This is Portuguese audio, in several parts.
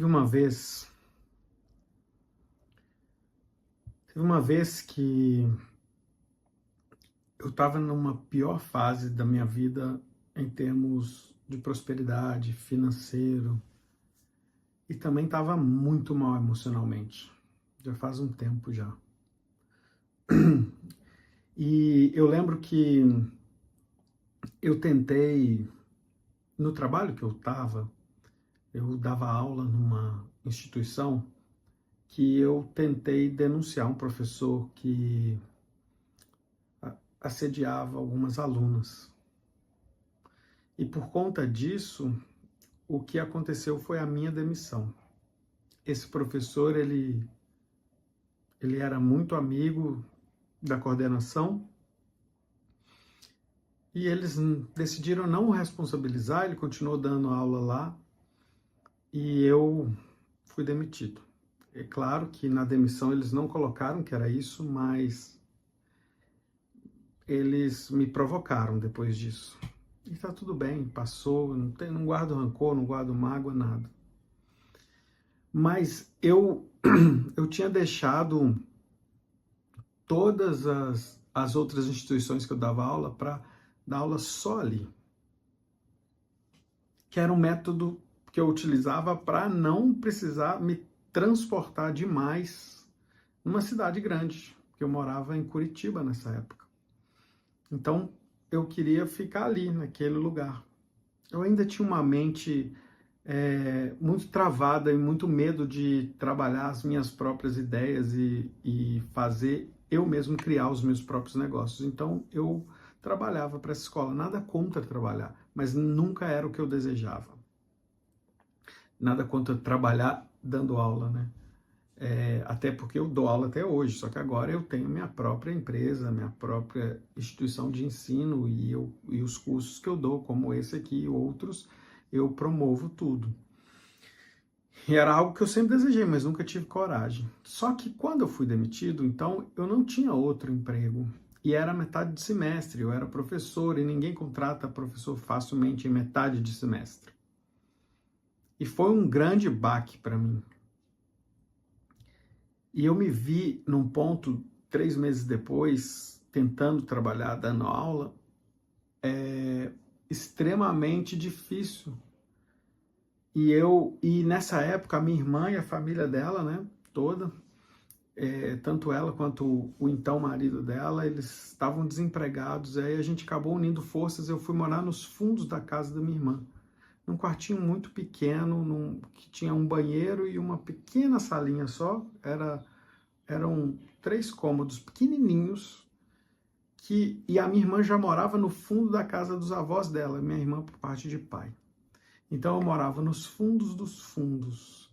Teve uma vez que eu estava numa pior fase da minha vida em termos de prosperidade, financeiro, e também estava muito mal emocionalmente. Já faz um tempo já. E eu lembro que eu tentei, no trabalho que eu estava, eu dava aula numa instituição que eu tentei denunciar um professor que assediava algumas alunas. E por conta disso, o que aconteceu foi a minha demissão. Esse professor, ele era muito amigo da coordenação e eles decidiram não o responsabilizar, ele continuou dando aula lá e eu fui demitido. É claro que na demissão eles não colocaram que era isso, mas eles me provocaram depois disso. E tá tudo bem, passou, não guardo rancor, não guardo mágoa, nada. Mas eu tinha deixado todas as outras instituições que eu dava aula para dar aula só ali. Que era um método que eu utilizava para não precisar me transportar demais numa cidade grande, porque eu morava em Curitiba nessa época. Então, eu queria ficar ali, naquele lugar. Eu ainda tinha uma mente muito travada e muito medo de trabalhar as minhas próprias ideias e fazer eu mesmo criar os meus próprios negócios. Então, eu trabalhava para essa escola. Nada contra trabalhar, mas nunca era o que eu desejava. Nada contra trabalhar dando aula, né? Até porque eu dou aula até hoje, só que agora eu tenho minha própria empresa, minha própria instituição de ensino e os cursos que eu dou, como esse aqui e outros, eu promovo tudo. E era algo que eu sempre desejei, mas nunca tive coragem. Só que quando eu fui demitido, então eu não tinha outro emprego. E era metade de semestre, eu era professor e ninguém contrata professor facilmente em metade de semestre. E foi um grande baque para mim. E eu me vi num ponto, 3 meses depois, tentando trabalhar, dando aula, extremamente difícil. E nessa época, a minha irmã e a família dela, né, toda, tanto ela quanto o então marido dela, eles estavam desempregados. Aí a gente acabou unindo forças, eu fui morar nos fundos da casa da minha irmã, num quartinho muito pequeno, que tinha um banheiro e uma pequena salinha só, eram 3 cômodos pequenininhos, e a minha irmã já morava no fundo da casa dos avós dela, minha irmã por parte de pai. Então eu morava nos fundos dos fundos.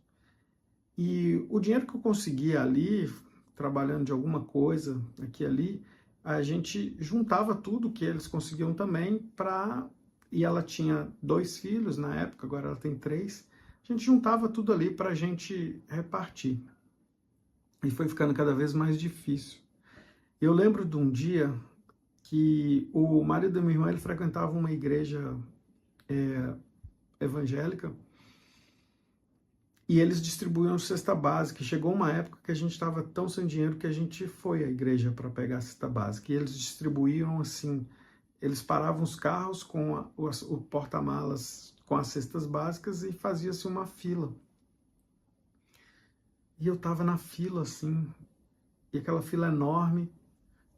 E o dinheiro que eu conseguia ali, trabalhando de alguma coisa aqui e ali, a gente juntava tudo que eles conseguiam também e ela tinha 2 filhos na época, agora ela tem 3. A gente juntava tudo ali para a gente repartir. E foi ficando cada vez mais difícil. Eu lembro de um dia que o marido da minha irmã, ele frequentava uma igreja evangélica, e eles distribuíam cesta básica. Chegou uma época que a gente estava tão sem dinheiro que a gente foi à igreja para pegar a cesta básica. E eles distribuíam assim, eles paravam os carros com o porta-malas com as cestas básicas e fazia-se uma fila. E eu estava na fila assim, e aquela fila enorme,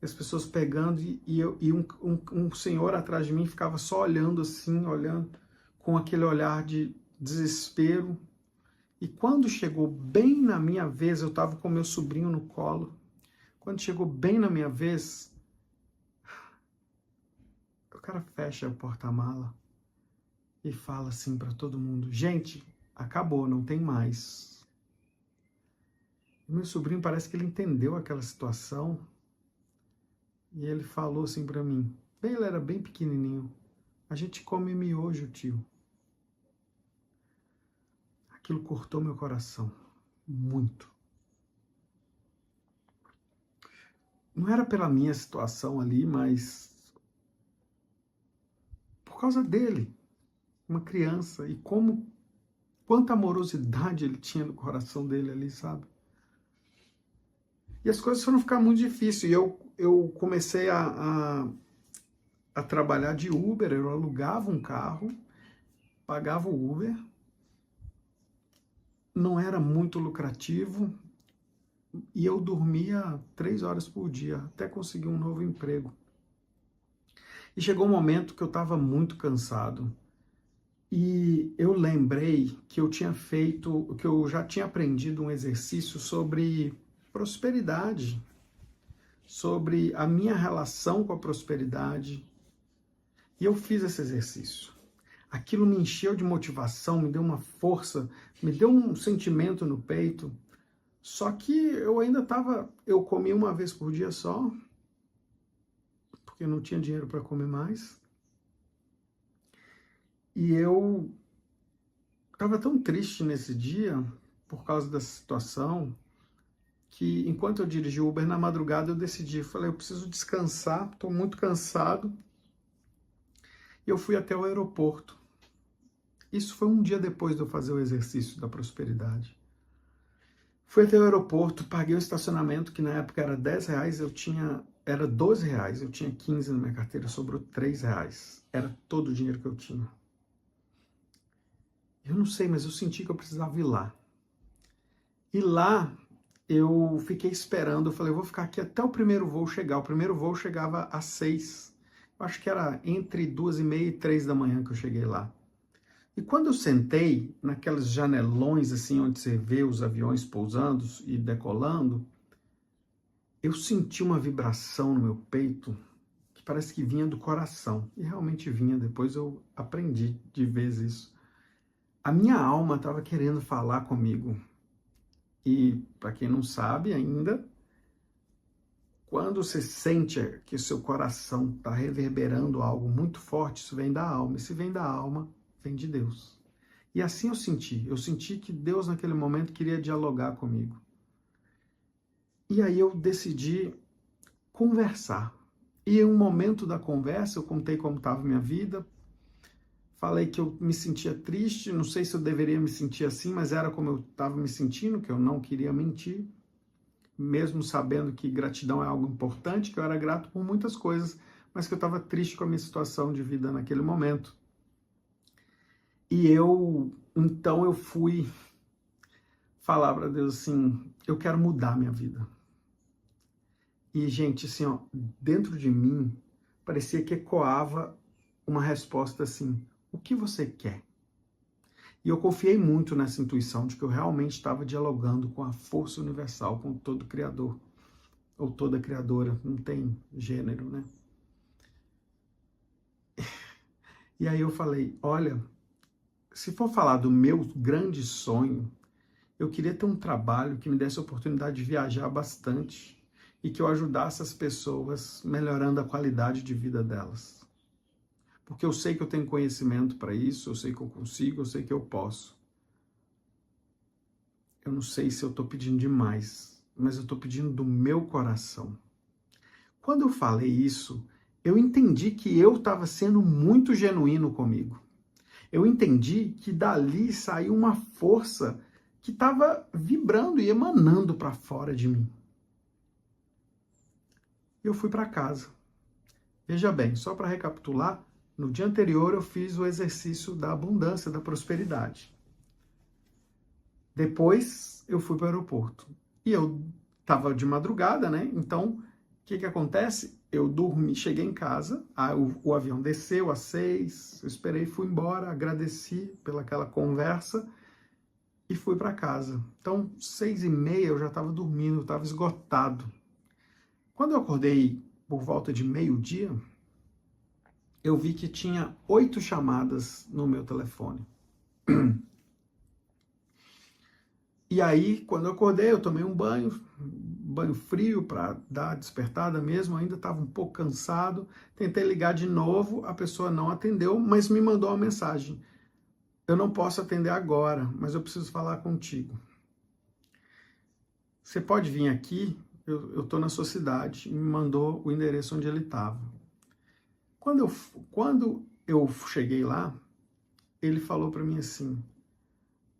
as pessoas pegando, e um senhor atrás de mim ficava só olhando assim, olhando com aquele olhar de desespero. E quando chegou bem na minha vez, eu estava com meu sobrinho no colo, quando chegou bem na minha vez, o cara fecha o porta-mala e fala assim para todo mundo: gente, acabou, não tem mais. E meu sobrinho, parece que ele entendeu aquela situação, e ele falou assim para mim, ele era bem pequenininho: a gente come miojo, tio. Aquilo cortou meu coração, muito. Não era pela minha situação ali, mas por causa dele, uma criança, e como quanta amorosidade ele tinha no coração dele ali, sabe? E as coisas foram ficar muito difíceis. E eu comecei a trabalhar de Uber, eu alugava um carro, pagava o Uber, não era muito lucrativo, e eu dormia 3 horas por dia, até conseguir um novo emprego. E chegou um momento que eu estava muito cansado, e eu lembrei que eu tinha feito, que eu já tinha aprendido um exercício sobre prosperidade, sobre a minha relação com a prosperidade, e eu fiz esse exercício. Aquilo me encheu de motivação, me deu uma força, me deu um sentimento no peito. Só que eu ainda eu comia uma vez por dia só, porque eu não tinha dinheiro para comer mais. E eu estava tão triste nesse dia, por causa dessa situação, que enquanto eu dirigi o Uber na madrugada, eu decidi, falei, eu preciso descansar, estou muito cansado. E eu fui até o aeroporto. Isso foi um dia depois de eu fazer o exercício da prosperidade. Fui até o aeroporto, paguei o estacionamento, que na época era R$10, era R$12, eu tinha 15 na minha carteira, sobrou R$3. Era todo o dinheiro que eu tinha. Eu não sei, mas eu senti que eu precisava ir lá. E lá eu fiquei esperando, eu falei, eu vou ficar aqui até o primeiro voo chegar. O primeiro voo chegava às 6. Eu acho que era entre 2h30 e 3 da manhã que eu cheguei lá. E quando eu sentei naquelas janelões assim, onde você vê os aviões pousando e decolando, eu senti uma vibração no meu peito que parece que vinha do coração. E realmente vinha, depois eu aprendi de vez isso. A minha alma estava querendo falar comigo. E, para quem não sabe ainda, quando você sente que o seu coração está reverberando algo muito forte, isso vem da alma. E se vem da alma, vem de Deus. E assim eu senti que Deus naquele momento queria dialogar comigo. E aí eu decidi conversar. E em um momento da conversa, eu contei como estava a minha vida, falei que eu me sentia triste, não sei se eu deveria me sentir assim, mas era como eu estava me sentindo, que eu não queria mentir, mesmo sabendo que gratidão é algo importante, que eu era grato por muitas coisas, mas que eu estava triste com a minha situação de vida naquele momento. E então eu fui falar para Deus assim, eu quero mudar minha vida. E, gente, assim, ó, dentro de mim, parecia que ecoava uma resposta assim, o que você quer? E eu confiei muito nessa intuição de que eu realmente estava dialogando com a força universal, com todo criador, ou toda criadora, não tem gênero, né? E aí eu falei, olha, se for falar do meu grande sonho, eu queria ter um trabalho que me desse a oportunidade de viajar bastante e que eu ajudasse as pessoas melhorando a qualidade de vida delas. Porque eu sei que eu tenho conhecimento para isso, eu sei que eu consigo, eu sei que eu posso. Eu não sei se eu estou pedindo demais, mas eu estou pedindo do meu coração. Quando eu falei isso, eu entendi que eu estava sendo muito genuíno comigo. Eu entendi que dali saiu uma força que estava vibrando e emanando para fora de mim. Eu fui para casa. Veja bem, só para recapitular, no dia anterior eu fiz o exercício da abundância, da prosperidade. Depois eu fui para o aeroporto. E eu estava de madrugada, né? Então, o que acontece? Eu dormi, cheguei em casa, o avião desceu às 6, eu esperei, fui embora, agradeci pelaquela conversa e fui para casa. Então, 6h30 eu já estava dormindo, estava esgotado. Quando eu acordei por volta de meio-dia, eu vi que tinha 8 chamadas no meu telefone. E aí, quando eu acordei, eu tomei um banho frio para dar a despertada mesmo, ainda estava um pouco cansado. Tentei ligar de novo, a pessoa não atendeu, mas me mandou uma mensagem. Eu não posso atender agora, mas eu preciso falar contigo. Você pode vir aqui? Eu estou na sua cidade. E me mandou o endereço onde ele estava. Quando eu cheguei lá, ele falou para mim assim,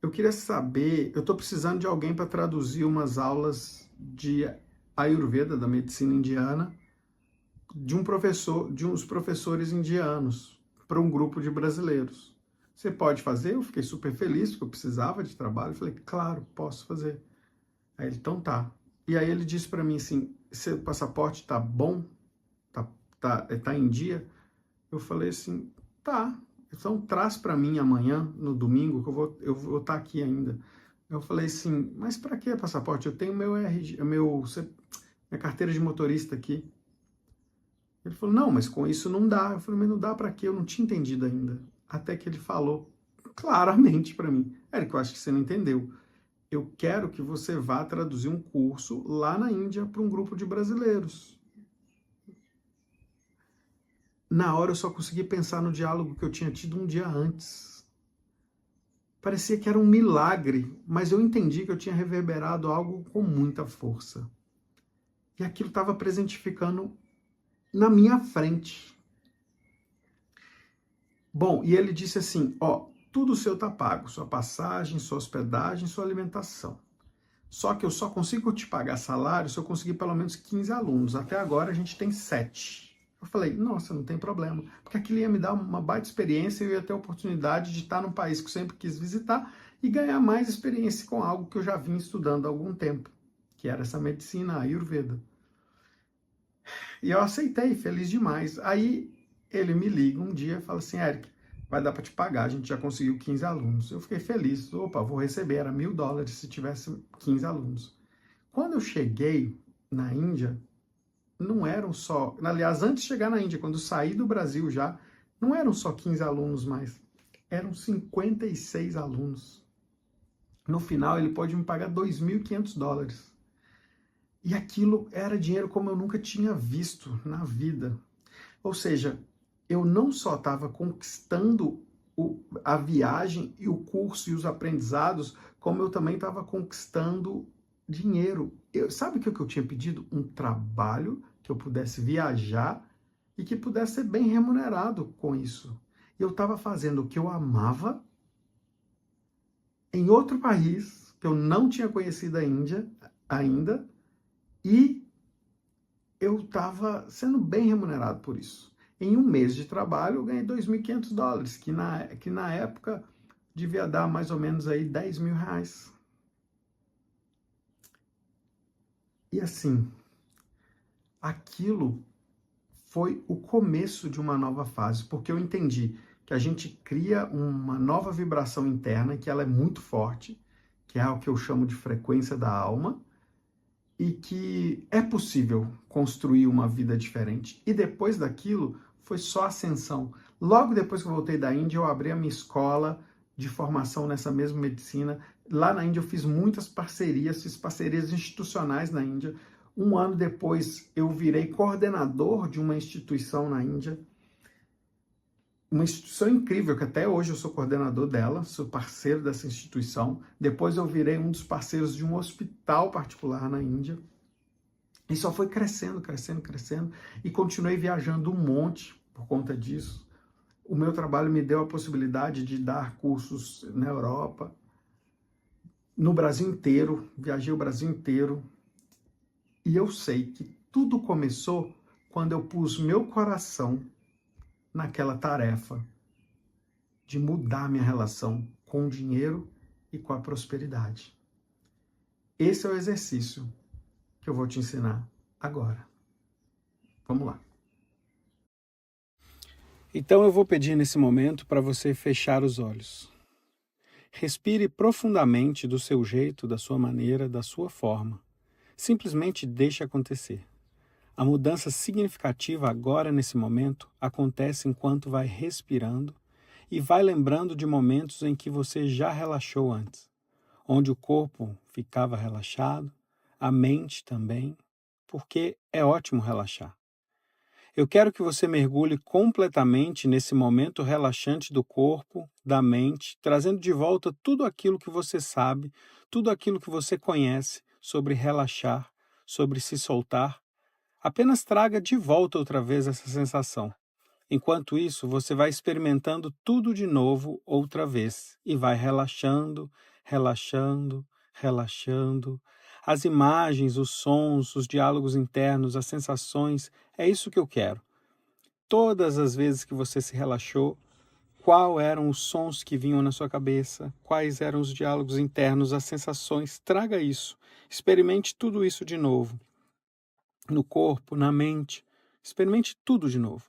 eu queria saber, eu estou precisando de alguém para traduzir umas aulas de Ayurveda, da medicina indiana, de um professor, de uns professores indianos, para um grupo de brasileiros. Você pode fazer? Eu fiquei super feliz, porque eu precisava de trabalho. Eu falei, claro, posso fazer. Aí ele, então tá. E aí ele disse para mim assim, seu passaporte tá bom? Tá em dia? Eu falei assim, tá. Então traz para mim amanhã, no domingo, que eu vou estar aqui ainda. Eu falei assim, mas para que passaporte? Eu tenho meu RG, minha carteira de motorista aqui. Ele falou, não, mas com isso não dá. Eu falei, mas não dá para quê? Eu não tinha entendido ainda. Até que ele falou claramente para mim, Érico, eu acho que você não entendeu. Eu quero que você vá traduzir um curso lá na Índia para um grupo de brasileiros. Na hora eu só consegui pensar no diálogo que eu tinha tido um dia antes. Parecia que era um milagre, mas eu entendi que eu tinha reverberado algo com muita força. E aquilo estava presentificando na minha frente. Bom, e ele disse assim, ó, tudo seu tá pago, sua passagem, sua hospedagem, sua alimentação. Só que eu só consigo te pagar salário se eu conseguir pelo menos 15 alunos. Até agora a gente tem 7. Eu falei, nossa, não tem problema, porque aquilo ia me dar uma baita experiência e eu ia ter a oportunidade de estar num país que eu sempre quis visitar e ganhar mais experiência com algo que eu já vinha estudando há algum tempo, que era essa medicina, a Ayurveda. E eu aceitei, feliz demais. Aí ele me liga um dia e fala assim, Eric, vai dar para te pagar, a gente já conseguiu 15 alunos. Eu fiquei feliz, opa, vou receber, era $1.000 se tivesse 15 alunos. Quando eu cheguei na Índia, não eram só, aliás, antes de chegar na Índia, quando eu saí do Brasil já, não eram só 15 alunos mais, eram 56 alunos. No final, ele pôde me pagar $2.500. E aquilo era dinheiro como eu nunca tinha visto na vida. Ou seja, eu não só estava conquistando a viagem e o curso e os aprendizados, como eu também estava conquistando dinheiro. Sabe o que eu tinha pedido? Um trabalho que eu pudesse viajar e que pudesse ser bem remunerado com isso. Eu estava fazendo o que eu amava em outro país, que eu não tinha conhecido a Índia ainda, e eu estava sendo bem remunerado por isso. Em um mês de trabalho, eu ganhei $2.500, que na época devia dar mais ou menos aí R$10.000. E assim, aquilo foi o começo de uma nova fase, porque eu entendi que a gente cria uma nova vibração interna, que ela é muito forte, que é o que eu chamo de frequência da alma, e que é possível construir uma vida diferente. E depois daquilo, foi só ascensão. Logo depois que eu voltei da Índia, eu abri a minha escola de formação nessa mesma medicina. Lá na Índia eu fiz muitas parcerias, fiz parcerias institucionais na Índia. Um ano depois eu virei coordenador de uma instituição na Índia. Uma instituição incrível, que até hoje eu sou coordenador dela, sou parceiro dessa instituição. Depois eu virei um dos parceiros de um hospital particular na Índia. E só foi crescendo, crescendo, crescendo. E continuei viajando um monte por conta disso. O meu trabalho me deu a possibilidade de dar cursos na Europa, no Brasil inteiro, viajei o Brasil inteiro. E eu sei que tudo começou quando eu pus meu coração naquela tarefa de mudar minha relação com o dinheiro e com a prosperidade. Esse é o exercício que eu vou te ensinar agora. Vamos lá. Então eu vou pedir nesse momento para você fechar os olhos. Respire profundamente do seu jeito, da sua maneira, da sua forma. Simplesmente deixe acontecer. A mudança significativa agora, nesse momento, acontece enquanto vai respirando e vai lembrando de momentos em que você já relaxou antes, onde o corpo ficava relaxado, a mente também, porque é ótimo relaxar. Eu quero que você mergulhe completamente nesse momento relaxante do corpo, da mente, trazendo de volta tudo aquilo que você sabe, tudo aquilo que você conhece sobre relaxar, sobre se soltar. Apenas traga de volta outra vez essa sensação. Enquanto isso, você vai experimentando tudo de novo outra vez e vai relaxando, relaxando, relaxando. As imagens, os sons, os diálogos internos, as sensações, é isso que eu quero. Todas as vezes que você se relaxou, quais eram os sons que vinham na sua cabeça, quais eram os diálogos internos, as sensações, traga isso. Experimente tudo isso de novo. No corpo, na mente, experimente tudo de novo.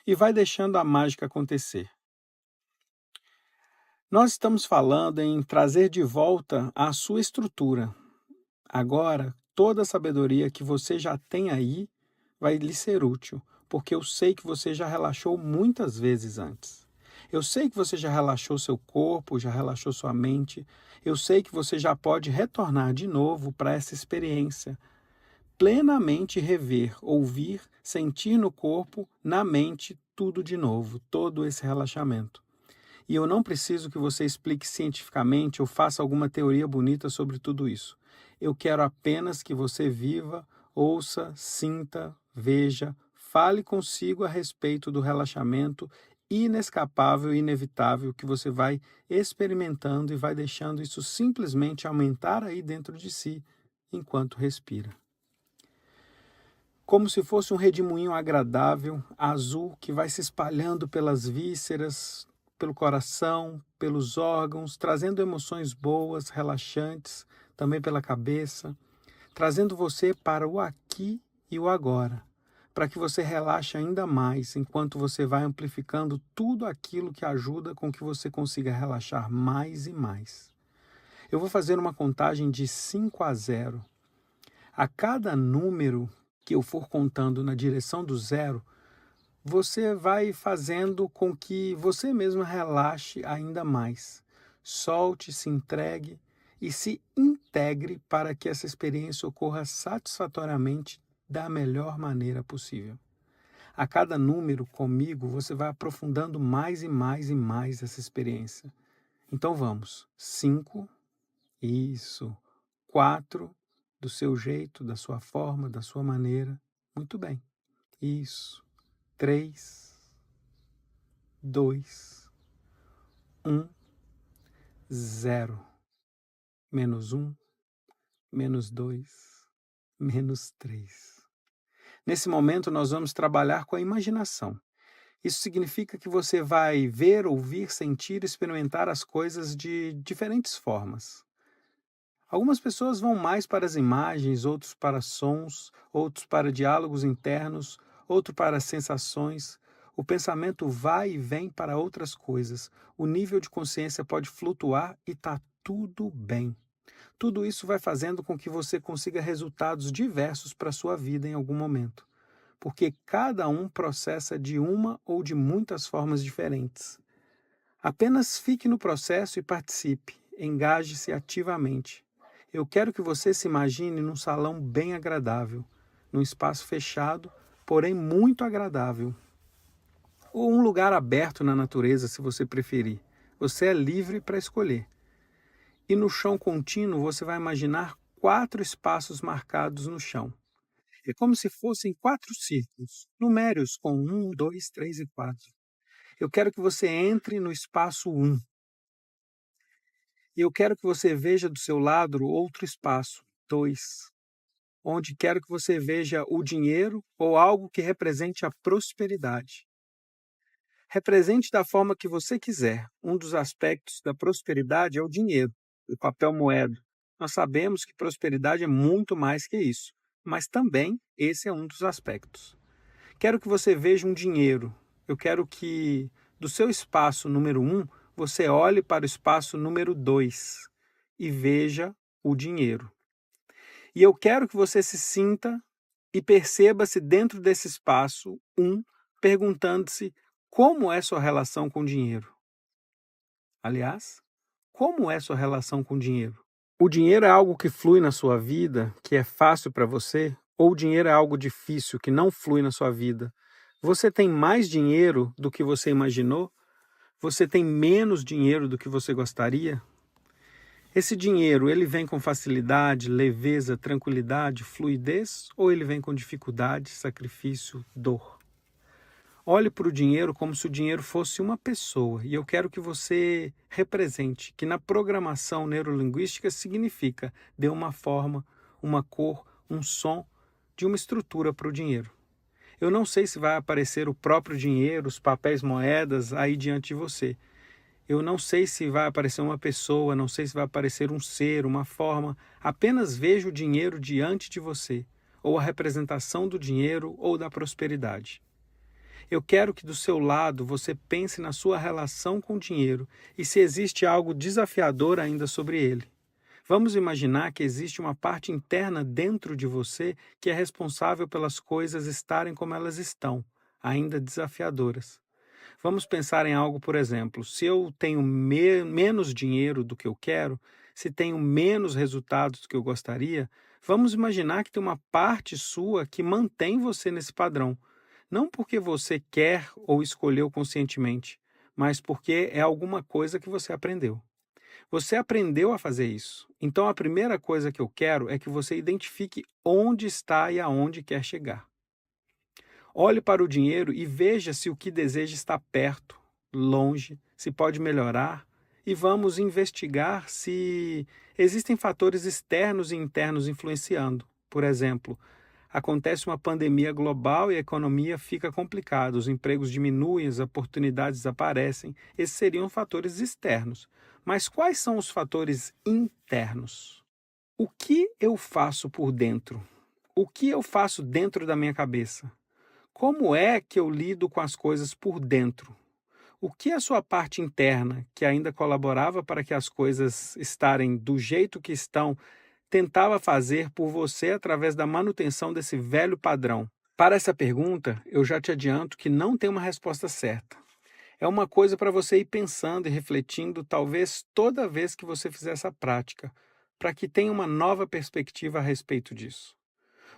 E vai deixando a mágica acontecer. Nós estamos falando em trazer de volta a sua estrutura. Agora, toda a sabedoria que você já tem aí vai lhe ser útil, porque eu sei que você já relaxou muitas vezes antes. Eu sei que você já relaxou seu corpo, já relaxou sua mente. Eu sei que você já pode retornar de novo para essa experiência. Plenamente rever, ouvir, sentir no corpo, na mente, tudo de novo, todo esse relaxamento. E eu não preciso que você explique cientificamente ou faça alguma teoria bonita sobre tudo isso. Eu quero apenas que você viva, ouça, sinta, veja, fale consigo a respeito do relaxamento inescapável e inevitável que você vai experimentando e vai deixando isso simplesmente aumentar aí dentro de si enquanto respira. Como se fosse um redemoinho agradável, azul, que vai se espalhando pelas vísceras, pelo coração, pelos órgãos, trazendo emoções boas, relaxantes, também pela cabeça, trazendo você para o aqui e o agora, para que você relaxe ainda mais, enquanto você vai amplificando tudo aquilo que ajuda com que você consiga relaxar mais e mais. Eu vou fazer uma contagem de 5 a 0. A cada número que eu for contando na direção do 0, você vai fazendo com que você mesmo relaxe ainda mais. Solte, se entregue e se integre para que essa experiência ocorra satisfatoriamente da melhor maneira possível. A cada número comigo, você vai aprofundando mais e mais e mais essa experiência. Então vamos. 5, isso. 4, do seu jeito, da sua forma, da sua maneira. Muito bem. Isso. 3, 2, 1, 0. Menos 1, menos 2, menos 3. Nesse momento, nós vamos trabalhar com a imaginação. Isso significa que você vai ver, ouvir, sentir, experimentar as coisas de diferentes formas. Algumas pessoas vão mais para as imagens, outros para sons, outros para diálogos internos, outros para sensações. O pensamento vai e vem para outras coisas. O nível de consciência pode flutuar e está tudo bem. Tudo isso vai fazendo com que você consiga resultados diversos para a sua vida em algum momento, porque cada um processa de uma ou de muitas formas diferentes. Apenas fique no processo e participe, engaje-se ativamente. Eu quero que você se imagine num salão bem agradável, num espaço fechado, porém muito agradável. Ou um lugar aberto na natureza, se você preferir. Você é livre para escolher. E no chão contínuo, você vai imaginar 4 espaços marcados no chão. É como se fossem 4 círculos, numérios com 1, 2, 3 e 4. Eu quero que você entre no espaço 1. E eu quero que você veja do seu lado outro espaço, 2, onde quero que você veja o dinheiro ou algo que represente a prosperidade. Represente da forma que você quiser. Um dos aspectos da prosperidade é o dinheiro, o papel moeda. Nós sabemos que prosperidade é muito mais que isso, mas também esse é um dos aspectos. Quero que você veja um dinheiro. Eu quero que do seu espaço número 1, você olhe para o espaço número 2 e veja o dinheiro. E eu quero que você se sinta e perceba-se dentro desse espaço 1, perguntando-se como é sua relação com o dinheiro. Aliás, como é sua relação com o dinheiro? O dinheiro é algo que flui na sua vida, que é fácil para você? Ou o dinheiro é algo difícil, que não flui na sua vida? Você tem mais dinheiro do que você imaginou? Você tem menos dinheiro do que você gostaria? Esse dinheiro, ele vem com facilidade, leveza, tranquilidade, fluidez? Ou ele vem com dificuldade, sacrifício, dor? Olhe para o dinheiro como se o dinheiro fosse uma pessoa, e eu quero que você represente que na programação neurolinguística significa dê uma forma, uma cor, um som de uma estrutura para o dinheiro. Eu não sei se vai aparecer o próprio dinheiro, os papéis moedas aí diante de você. Eu não sei se vai aparecer uma pessoa, não sei se vai aparecer um ser, uma forma. Apenas veja o dinheiro diante de você, ou a representação do dinheiro ou da prosperidade. Eu quero que do seu lado você pense na sua relação com o dinheiro e se existe algo desafiador ainda sobre ele. Vamos imaginar que existe uma parte interna dentro de você que é responsável pelas coisas estarem como elas estão, ainda desafiadoras. Vamos pensar em algo, por exemplo, se eu tenho menos dinheiro do que eu quero, se tenho menos resultados do que eu gostaria, vamos imaginar que tem uma parte sua que mantém você nesse padrão. Não porque você quer ou escolheu conscientemente, mas porque é alguma coisa que você aprendeu. Você aprendeu a fazer isso. Então a primeira coisa que eu quero é que você identifique onde está e aonde quer chegar. Olhe para o dinheiro e veja se o que deseja está perto, longe, se pode melhorar, e vamos investigar se existem fatores externos e internos influenciando. Por exemplo, acontece uma pandemia global e a economia fica complicada, os empregos diminuem, as oportunidades desaparecem. Esses seriam fatores externos. Mas quais são os fatores internos? O que eu faço por dentro? O que eu faço dentro da minha cabeça? Como é que eu lido com as coisas por dentro? O que a sua parte interna, que ainda colaborava para que as coisas estarem do jeito que estão, tentava fazer por você através da manutenção desse velho padrão? Para essa pergunta, eu já te adianto que não tem uma resposta certa. É uma coisa para você ir pensando e refletindo, talvez toda vez que você fizer essa prática, para que tenha uma nova perspectiva a respeito disso.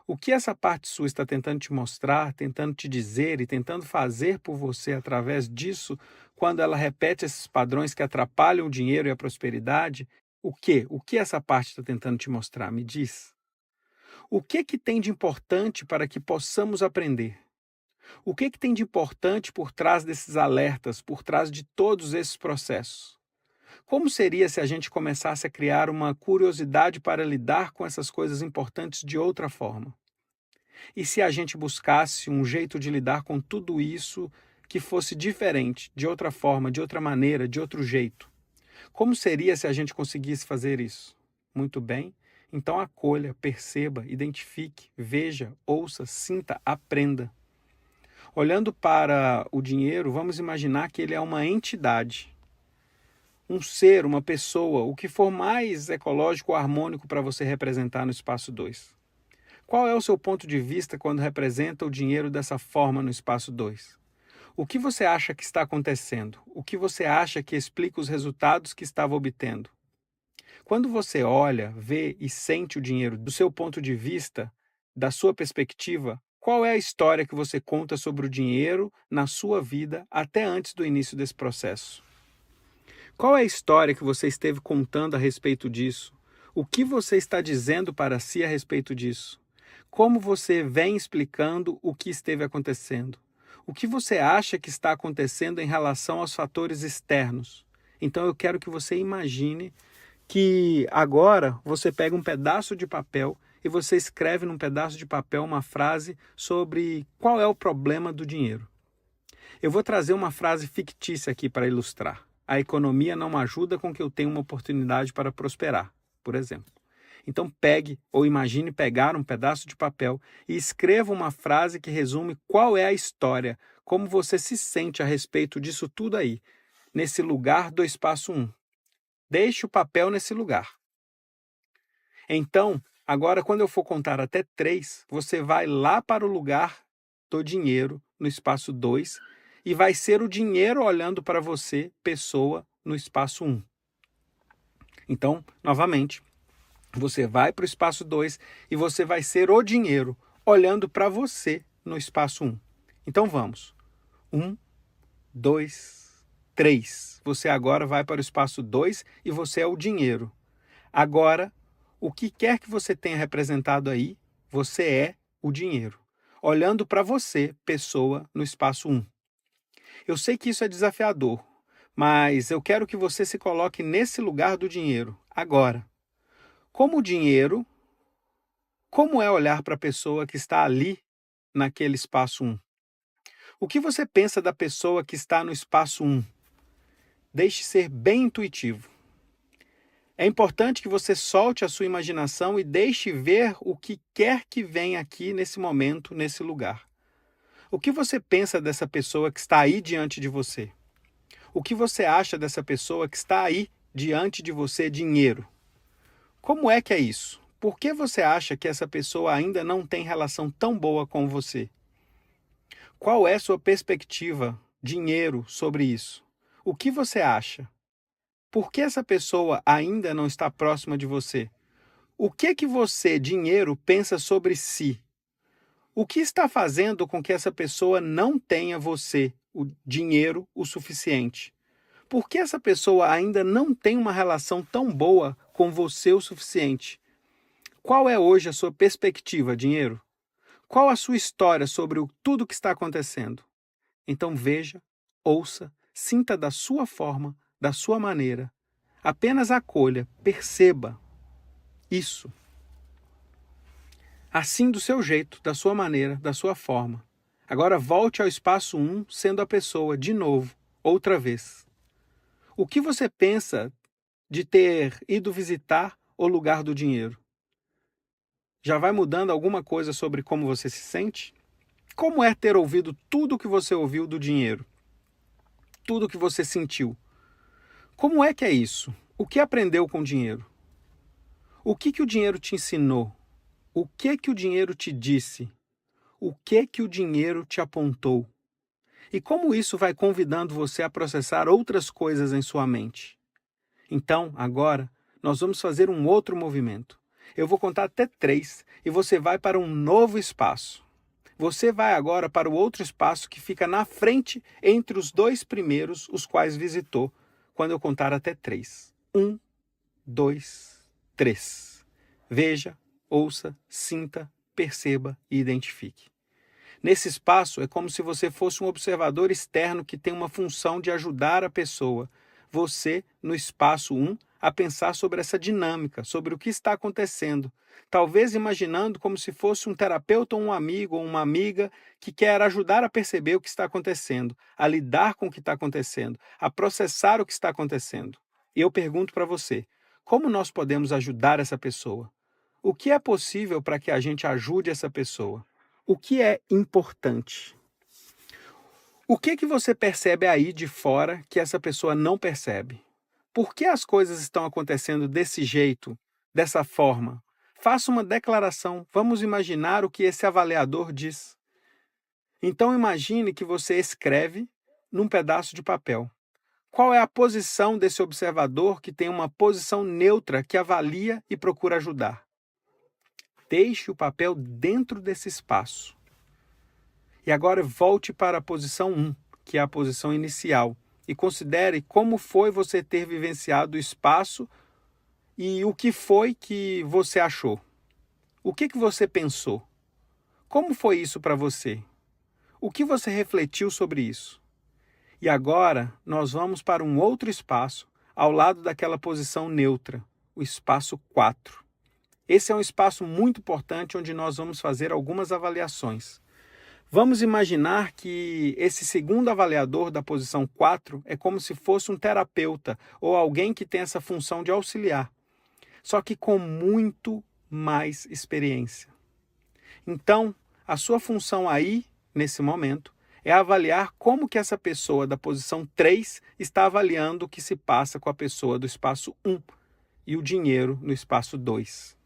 O que essa parte sua está tentando te mostrar, tentando te dizer e tentando fazer por você através disso, quando ela repete esses padrões que atrapalham o dinheiro e a prosperidade, o quê? O que essa parte está tentando te mostrar? Me diz. O que tem de importante para que possamos aprender? O que tem de importante por trás desses alertas, por trás de todos esses processos? Como seria se a gente começasse a criar uma curiosidade para lidar com essas coisas importantes de outra forma? E se a gente buscasse um jeito de lidar com tudo isso que fosse diferente, de outra forma, de outra maneira, de outro jeito? Como seria se a gente conseguisse fazer isso? Muito bem. Então acolha, perceba, identifique, veja, ouça, sinta, aprenda. Olhando para o dinheiro, vamos imaginar que ele é uma entidade, um ser, uma pessoa, o que for mais ecológico ou harmônico para você representar no espaço 2. Qual é o seu ponto de vista quando representa o dinheiro dessa forma no espaço 2? O que você acha que está acontecendo? O que você acha que explica os resultados que estava obtendo? Quando você olha, vê e sente o dinheiro do seu ponto de vista, da sua perspectiva, qual é a história que você conta sobre o dinheiro na sua vida até antes do início desse processo? Qual é a história que você esteve contando a respeito disso? O que você está dizendo para si a respeito disso? Como você vem explicando o que esteve acontecendo? O que você acha que está acontecendo em relação aos fatores externos? Então eu quero que você imagine que agora você pega um pedaço de papel e você escreve num pedaço de papel uma frase sobre qual é o problema do dinheiro. Eu vou trazer uma frase fictícia aqui para ilustrar. A economia não ajuda com que eu tenha uma oportunidade para prosperar, por exemplo. Então pegue ou imagine pegar um pedaço de papel e escreva uma frase que resume qual é a história, como você se sente a respeito disso tudo aí, nesse lugar do espaço 1. Deixe o papel nesse lugar. Então, agora quando eu for contar até 3, você vai lá para o lugar do dinheiro, no espaço 2, e vai ser o dinheiro olhando para você, pessoa, no espaço 1. Então, novamente, você vai para o espaço 2 e você vai ser o dinheiro olhando para você no espaço 1. Então vamos. 1, 2, 3. Você agora vai para o espaço 2 e você é o dinheiro. Agora, o que quer que você tenha representado aí, você é o dinheiro. Olhando para você, pessoa, no espaço 1. Eu sei que isso é desafiador, mas eu quero que você se coloque nesse lugar do dinheiro, agora. Como o dinheiro, como é olhar para a pessoa que está ali, naquele espaço 1? O que você pensa da pessoa que está no espaço 1? Deixe ser bem intuitivo. É importante que você solte a sua imaginação e deixe ver o que quer que venha aqui nesse momento, nesse lugar. O que você pensa dessa pessoa que está aí diante de você? O que você acha dessa pessoa que está aí diante de você, dinheiro? Como é que é isso? Por que você acha que essa pessoa ainda não tem relação tão boa com você? Qual é sua perspectiva, dinheiro, sobre isso? O que você acha? Por que essa pessoa ainda não está próxima de você? O que você, dinheiro, pensa sobre si? O que está fazendo com que essa pessoa não tenha você, o dinheiro, o suficiente? Por que essa pessoa ainda não tem uma relação tão boa com você o suficiente? Qual é hoje a sua perspectiva, dinheiro? Qual a sua história sobre tudo o que está acontecendo? Então veja, ouça, sinta da sua forma, da sua maneira. Apenas acolha, perceba isso. Assim do seu jeito, da sua maneira, da sua forma. Agora volte ao espaço 1, sendo a pessoa, de novo, outra vez. O que você pensa de ter ido visitar o lugar do dinheiro? Já vai mudando alguma coisa sobre como você se sente? Como é ter ouvido tudo o que você ouviu do dinheiro? Tudo o que você sentiu? Como é que é isso? O que aprendeu com o dinheiro? O que o dinheiro te ensinou? O que o dinheiro te disse? O que o dinheiro te apontou? E como isso vai convidando você a processar outras coisas em sua mente? Então, agora, nós vamos fazer um outro movimento. Eu vou contar até 3 e você vai para um novo espaço. Você vai agora para o outro espaço que fica na frente entre os 2 primeiros, os quais visitou, quando eu contar até 3. 1, 2, 3. Veja, ouça, sinta, perceba e identifique. Nesse espaço é como se você fosse um observador externo que tem uma função de ajudar a pessoa, você, no espaço 1, a pensar sobre essa dinâmica, sobre o que está acontecendo. Talvez imaginando como se fosse um terapeuta ou um amigo ou uma amiga que quer ajudar a perceber o que está acontecendo, a lidar com o que está acontecendo, a processar o que está acontecendo. E eu pergunto para você, como nós podemos ajudar essa pessoa? O que é possível para que a gente ajude essa pessoa? O que é importante? O que você percebe aí de fora que essa pessoa não percebe? Por que as coisas estão acontecendo desse jeito, dessa forma? Faça uma declaração. Vamos imaginar o que esse avaliador diz. Então imagine que você escreve num pedaço de papel. Qual é a posição desse observador que tem uma posição neutra que avalia e procura ajudar? Deixe o papel dentro desse espaço. E agora volte para a posição 1, que é a posição inicial, e considere como foi você ter vivenciado o espaço e o que foi que você achou. O que você pensou? Como foi isso para você? O que você refletiu sobre isso? E agora nós vamos para um outro espaço, ao lado daquela posição neutra, o espaço 4. Esse é um espaço muito importante onde nós vamos fazer algumas avaliações. Vamos imaginar que esse segundo avaliador da posição 4 é como se fosse um terapeuta ou alguém que tem essa função de auxiliar, só que com muito mais experiência. Então, a sua função aí, nesse momento, é avaliar como que essa pessoa da posição 3 está avaliando o que se passa com a pessoa do espaço 1 e o dinheiro no espaço 2.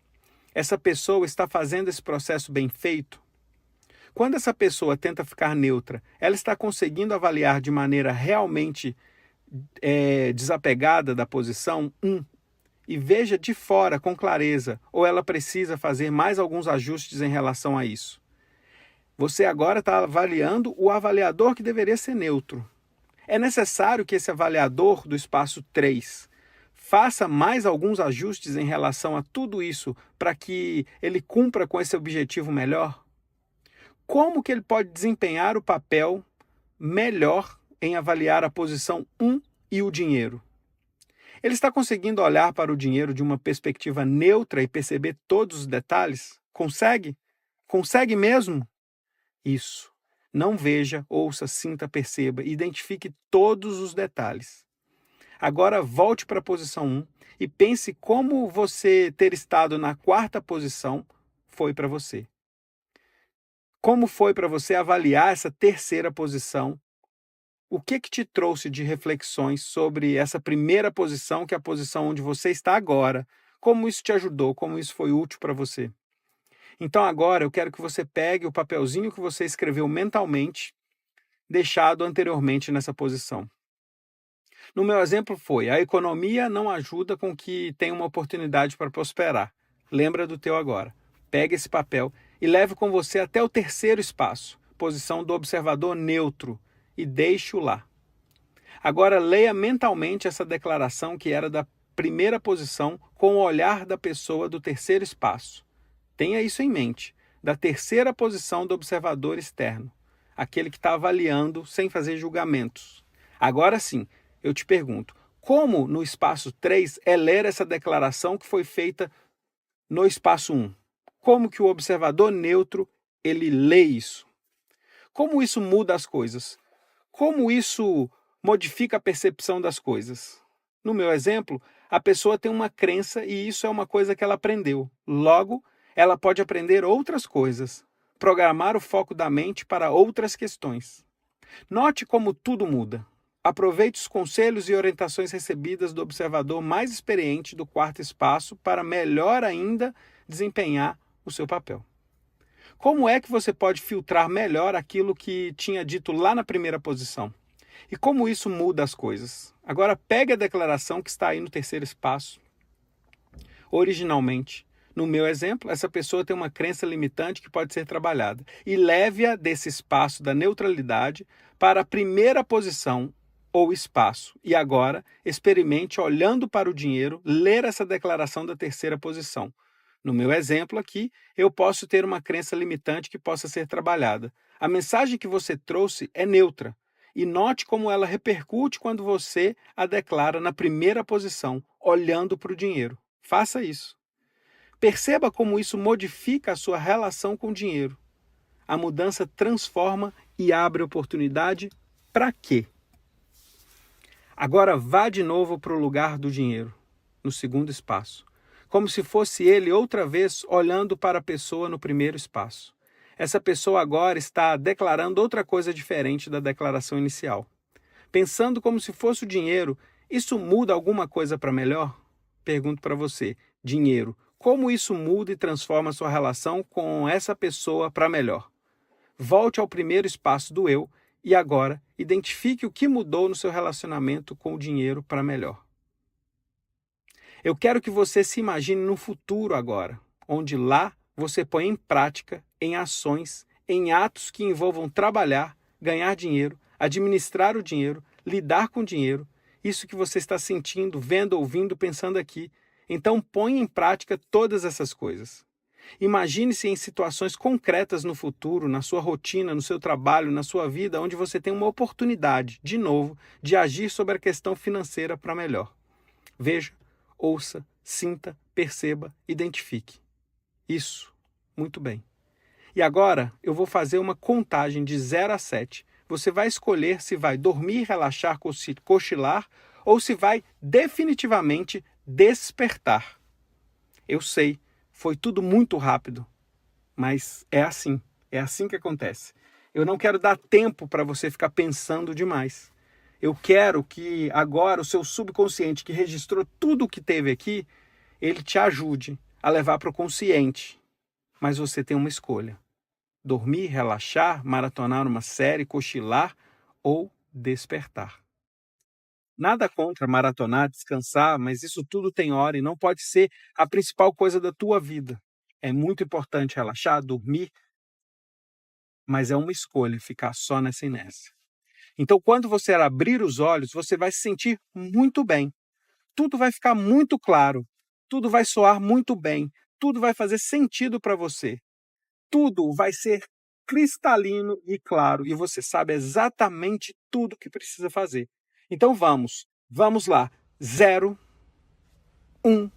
Essa pessoa está fazendo esse processo bem feito? Quando essa pessoa tenta ficar neutra, ela está conseguindo avaliar de maneira realmente desapegada da posição 1 e veja de fora com clareza, ou ela precisa fazer mais alguns ajustes em relação a isso. Você agora está avaliando o avaliador que deveria ser neutro. É necessário que esse avaliador do espaço 3 faça mais alguns ajustes em relação a tudo isso para que ele cumpra com esse objetivo melhor? Como que ele pode desempenhar o papel melhor em avaliar a posição 1 e o dinheiro? Ele está conseguindo olhar para o dinheiro de uma perspectiva neutra e perceber todos os detalhes? Consegue? Consegue mesmo? Isso. Não veja, ouça, sinta, perceba, identifique todos os detalhes. Agora volte para a posição 1 e pense como você ter estado na 4ª posição foi para você. Como foi para você avaliar essa 3ª posição? O que te trouxe de reflexões sobre essa 1ª posição, que é a posição onde você está agora? Como isso te ajudou? Como isso foi útil para você? Então agora eu quero que você pegue o papelzinho que você escreveu mentalmente, deixado anteriormente nessa posição. No meu exemplo foi: a economia não ajuda com que tenha uma oportunidade para prosperar. Lembra do teu agora. Pega esse papel e leve com você até o 3º espaço, posição do observador neutro, e deixe-o lá. Agora leia mentalmente essa declaração que era da 1ª posição com o olhar da pessoa do 3º espaço. Tenha isso em mente, da 3ª posição do observador externo, aquele que está avaliando sem fazer julgamentos. Agora sim, eu te pergunto, como no espaço 3 é ler essa declaração que foi feita no espaço 1? Como que o observador neutro, ele lê isso? Como isso muda as coisas? Como isso modifica a percepção das coisas? No meu exemplo, a pessoa tem uma crença e isso é uma coisa que ela aprendeu. Logo, ela pode aprender outras coisas, programar o foco da mente para outras questões. Note como tudo muda. Aproveite os conselhos e orientações recebidas do observador mais experiente do 4º espaço para melhor ainda desempenhar o seu papel. Como é que você pode filtrar melhor aquilo que tinha dito lá na 1ª posição? E como isso muda as coisas? Agora pegue a declaração que está aí no 3º espaço. Originalmente, no meu exemplo, essa pessoa tem uma crença limitante que pode ser trabalhada. E leve-a desse espaço da neutralidade para a 1ª posição ou espaço. E agora, experimente, olhando para o dinheiro, ler essa declaração da 3ª posição. No meu exemplo aqui, eu posso ter uma crença limitante que possa ser trabalhada. A mensagem que você trouxe é neutra. E note como ela repercute quando você a declara na 1ª posição, olhando para o dinheiro. Faça isso. Perceba como isso modifica a sua relação com o dinheiro. A mudança transforma e abre oportunidade para quê? Agora vá de novo para o lugar do dinheiro, no 2º espaço, como se fosse ele outra vez olhando para a pessoa no 1º espaço. Essa pessoa agora está declarando outra coisa diferente da declaração inicial. Pensando como se fosse o dinheiro, isso muda alguma coisa para melhor? Pergunto para você, dinheiro, como isso muda e transforma a sua relação com essa pessoa para melhor? Volte ao 1º espaço do eu e agora identifique o que mudou no seu relacionamento com o dinheiro para melhor. Eu quero que você se imagine no futuro agora, onde lá você põe em prática, em ações, em atos que envolvam trabalhar, ganhar dinheiro, administrar o dinheiro, lidar com o dinheiro, isso que você está sentindo, vendo, ouvindo, pensando aqui. Então põe em prática todas essas coisas. Imagine-se em situações concretas no futuro, na sua rotina, no seu trabalho, na sua vida, onde você tem uma oportunidade, de novo, de agir sobre a questão financeira para melhor. Veja, ouça, sinta, perceba, identifique. Isso, muito bem. E agora eu vou fazer uma contagem de 0 a 7. Você vai escolher se vai dormir, relaxar, cochilar ou se vai definitivamente despertar. Eu sei, foi tudo muito rápido, mas é assim que acontece. Eu não quero dar tempo para você ficar pensando demais. Eu quero que agora o seu subconsciente, que registrou tudo o que teve aqui, ele te ajude a levar para o consciente. Mas você tem uma escolha: dormir, relaxar, maratonar uma série, cochilar ou despertar. Nada contra maratonar, descansar, mas isso tudo tem hora e não pode ser a principal coisa da tua vida. É muito importante relaxar, dormir, mas é uma escolha ficar só nessa inércia. Então, quando você abrir os olhos, você vai se sentir muito bem. Tudo vai ficar muito claro, tudo vai soar muito bem, tudo vai fazer sentido para você. Tudo vai ser cristalino e claro, e você sabe exatamente tudo o que precisa fazer. Então vamos lá. 0, 1,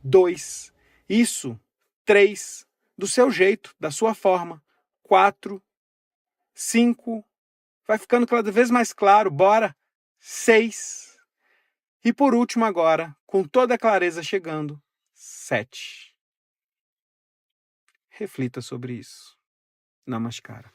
2, isso, 3, do seu jeito, da sua forma, 4, 5, vai ficando cada vez mais claro, bora, 6, e por último agora, com toda a clareza chegando, 7. Reflita sobre isso. Namaskara.